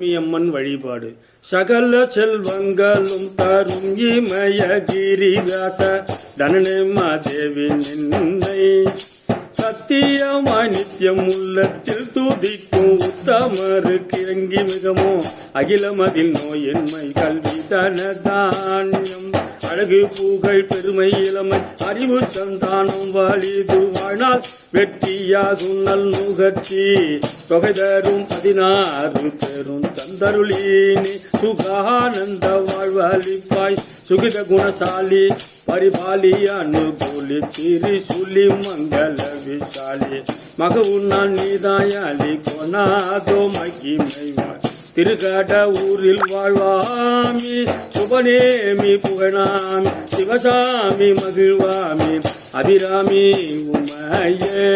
அம்மன் வழிபாடு சகல செல்வங்களும் தரும் இமயகிரிவாச தனநேமாதேவி நின்னை சத்தியமாய் நித்தியம் உள்ளத்தில் துதிக்கும் உத்தமருக்கு இறங்கி மிகமோ அகிலமதில் நோயின்மை கல்வி தனதானியம் அழகு புகழ் பெருமை இளமை அறிவு சந்தானம் வாழிது வாழ்நாள் வெற்றியாகும் நல் நுகர்ச்சி தொகை தரும் 16 பெரும் தந்தருளீனி சுகானந்த வாழ்வழிப்பாய் சுகித குணசாலி பரிபாலி அனுகூலி திரிசூலி மங்கள விசாலி மகவுன்னான் நீதாயாலி கொனாதோ மகிமைவாய் திருக்கட ஊரில் வாழ்வாமி சுபநேமி புகழாமி சிவசாமி மகிழ்வாமி அபிராமி உமையே.